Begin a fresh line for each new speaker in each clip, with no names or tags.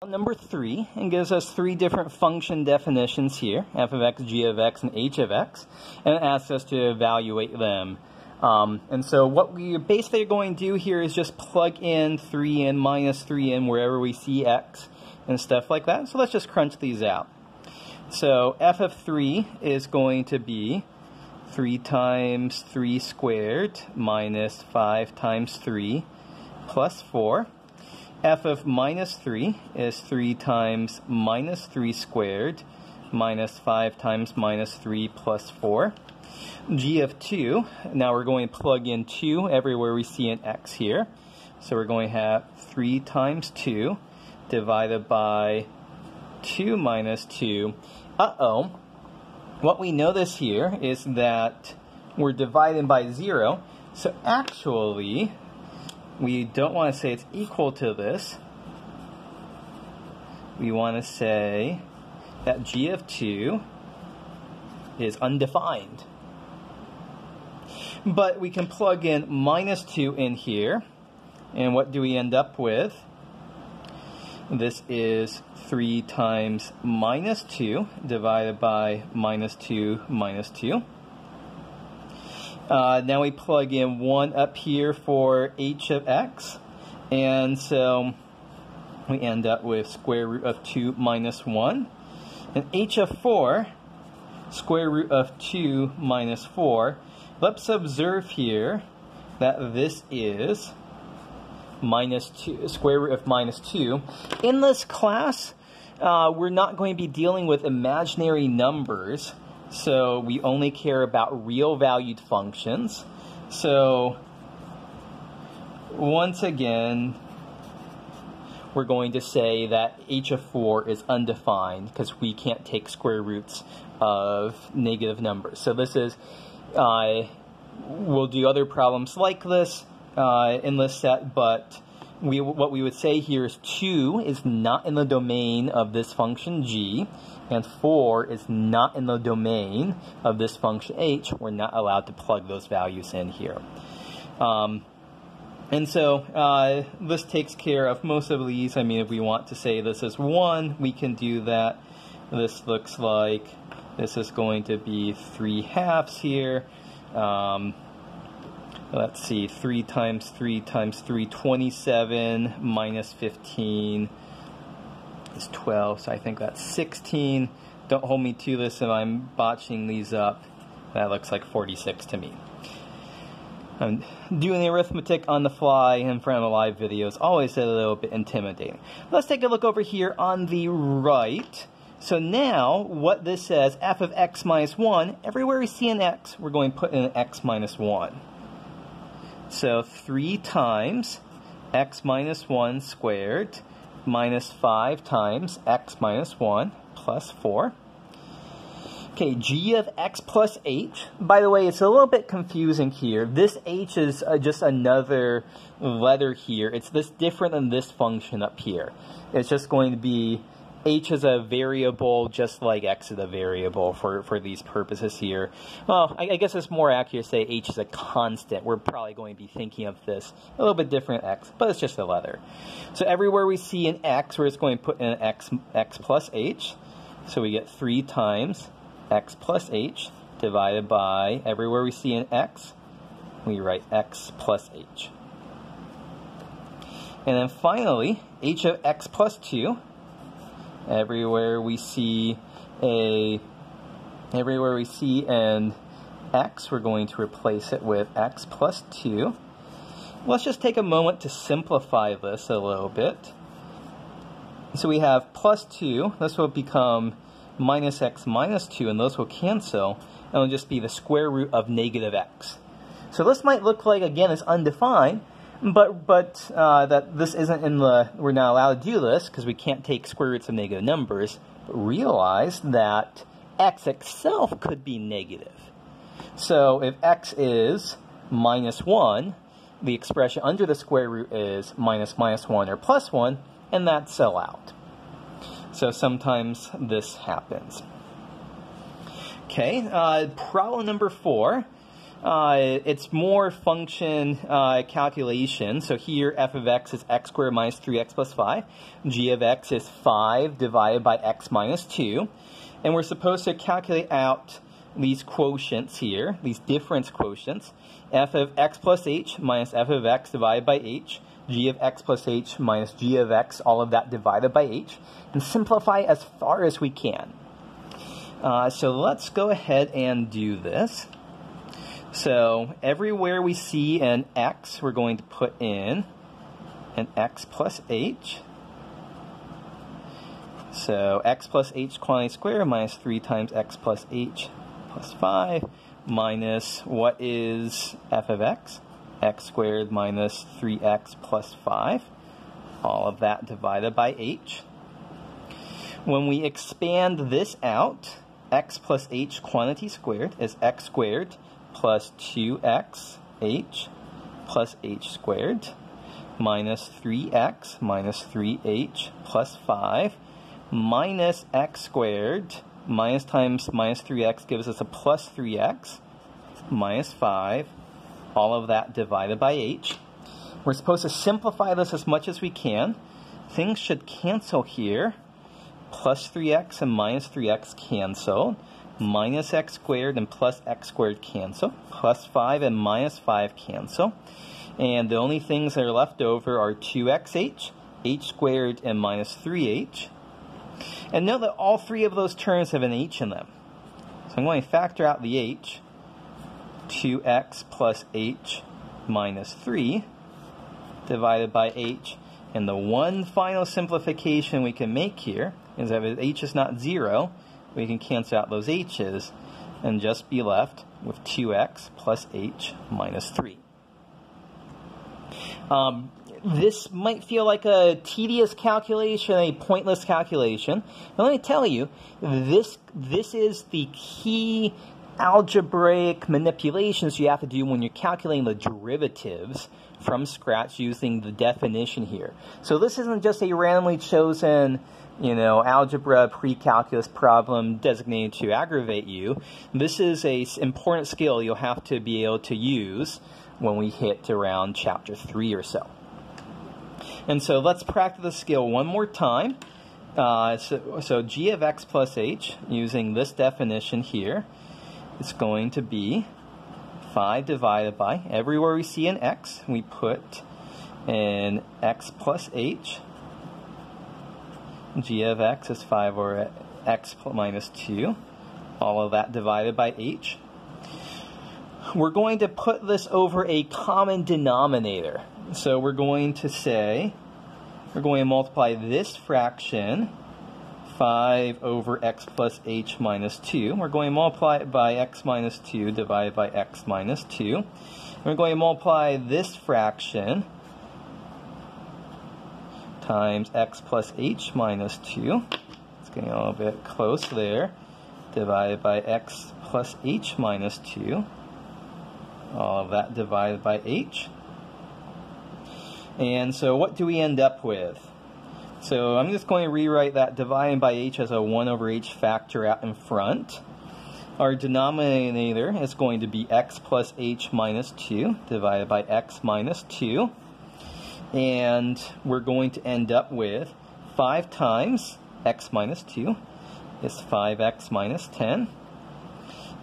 Number 3, and gives us 3 different function definitions here, f of x, g of x, and h of x, and it asks us to evaluate them. And so what we basically are going to do here is just plug in 3 in, minus 3 in, wherever we see x, and stuff like that. So let's just crunch these out. So f of 3 is going to be 3 times 3 squared minus 5 times 3 plus 4. F of minus 3 is 3 times minus 3 squared minus 5 times minus 3 plus 4. G of 2, now we're going to plug in 2 everywhere we see an x here. So we're going to have 3 times 2 divided by 2 minus 2. What we notice here is that we're dividing by 0. So actually, we don't want to say it's equal to this. We want to say that g of 2 is undefined. But we can plug in minus 2 in here. And what do we end up with? This is 3 times minus 2 divided by minus 2 minus 2. Now we plug in 1 up here for h of x. And so we end up with square root of 2 minus 1. And h of 4, square root of 2 minus 4. Let's observe here that this is minus 2, square root of minus 2. In this class, we're not going to be dealing with imaginary numbers, so we only care about real valued functions. So once again, we're going to say that h of 4 is undefined because we can't take square roots of negative numbers. So this is, we'll do other problems like this in this set, but what we would say here is 2 is not in the domain of this function g, and 4 is not in the domain of this function h. We're not allowed to plug those values in here. And so this takes care of most of these. I mean, if we want to say this is 1, we can do that. This looks like this is going to be 3/2 here. Let's see, 3 times 3 times 3, 27, minus 15 is 12, so I think that's 16. Don't hold me to this if I'm botching these up. That looks like 46 to me. I'm doing the arithmetic on the fly in front of a live video is always a little bit intimidating. Let's take a look over here on the right. So now, what this says, f of x minus 1, everywhere we see an x, we're going to put in an x minus 1. So 3 times x minus 1 squared minus 5 times x minus 1 plus 4. Okay, g of x plus h. By the way, it's a little bit confusing here. This h is just another letter here. It's this different than this function up here. It's just going to be h is a variable just like x is a variable for these purposes here. Well, I guess it's more accurate to say h is a constant. We're probably going to be thinking of this a little bit different x, but it's just a letter. So everywhere we see an x, we're just going to put in an x plus h. So we get 3 times x plus h divided by, everywhere we see an x, we write x plus h. And then finally, h of x plus 2. Everywhere we see an x, we're going to replace it with x plus 2. Let's just take a moment to simplify this a little bit. So we have plus 2. This will become minus x minus 2, and those will cancel, and it'll just be the square root of negative x. So this might look like, again, it's undefined, but that this isn't in the, we're not allowed to do this because we can't take square roots of negative numbers, but realize that x itself could be negative. So if x is minus 1, the expression under the square root is minus 1 or plus 1, and that's allowed. So sometimes this happens. Okay, problem number 4. it's more function calculation. So here f of x is x squared minus 3x plus 5. G of x is 5 divided by x minus 2. And we're supposed to calculate out these quotients here, these difference quotients. F of x plus h minus f of x divided by h. G of x plus h minus g of x, all of that divided by h. And simplify as far as we can. So let's go ahead and do this. So everywhere we see an x, we're going to put in an x plus h. So x plus h quantity squared minus 3 times x plus h plus 5 minus what is f of x? X squared minus 3x plus 5. All of that divided by h. When we expand this out, x plus h quantity squared is x squared plus 2x h plus h squared minus 3x minus 3h plus 5 minus x squared minus times minus 3x gives us a plus 3x minus 5, all of that divided by h. We're supposed to simplify this as much as we can. Things should cancel here. Plus 3x and minus 3x cancel. Minus x squared and plus x squared cancel. Plus 5 and minus 5 cancel. And the only things that are left over are 2xh, h squared, and minus 3h. And note that all three of those terms have an h in them. So I'm going to factor out the h. 2x plus h minus 3 divided by h. And the one final simplification we can make here is that if h is not 0, we can cancel out those h's and just be left with 2x plus h minus 3. This might feel like a tedious calculation, a pointless calculation. But let me tell you, this is the key algebraic manipulations you have to do when you're calculating the derivatives from scratch using the definition here. So this isn't just a randomly chosen, algebra pre-calculus problem designated to aggravate you. This is an important skill you'll have to be able to use when we hit around chapter 3 or so. And so let's practice the skill one more time. So g of x plus h, using this definition here, is going to be 5 divided by, everywhere we see an x, we put an x plus h. G of x is 5 over x minus 2. All of that divided by h. We're going to put this over a common denominator. So we're going to say, we're going to multiply this fraction, 5 over x plus h minus 2. We're going to multiply it by x minus 2 divided by x minus 2. We're going to multiply this fraction times x plus h minus 2. It's getting a little bit close there. Divided by x plus h minus 2. All of that divided by h. And so what do we end up with? So I'm just going to rewrite that dividing by h as a 1 over h factor out in front. Our denominator is going to be x plus h minus 2 divided by x minus 2. And we're going to end up with 5 times x minus 2 is 5x minus 10.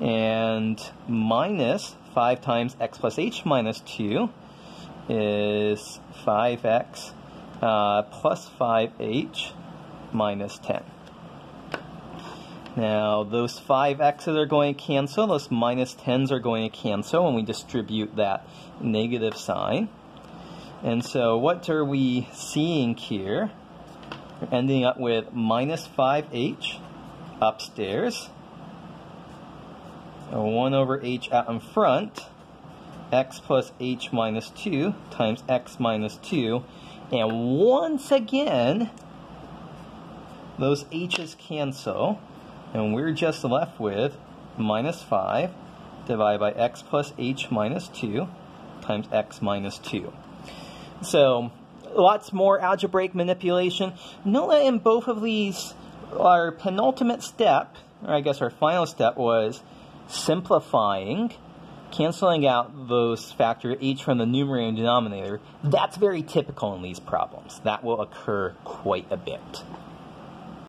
And minus 5 times x plus h minus 2 is 5x plus 5h minus 10. Now, those 5x's are going to cancel. Those minus 10s are going to cancel when we distribute that negative sign. And so what are we seeing here? We're ending up with minus 5h upstairs. So 1 over h out in front. X plus h minus 2 times x minus 2. And once again, those h's cancel. And we're just left with minus 5 divided by x plus h minus 2 times x minus 2. So, lots more algebraic manipulation. Note that in both of these, our penultimate step, or I guess our final step, was simplifying canceling out those factor h from the numerator and denominator, that's very typical in these problems. That will occur quite a bit.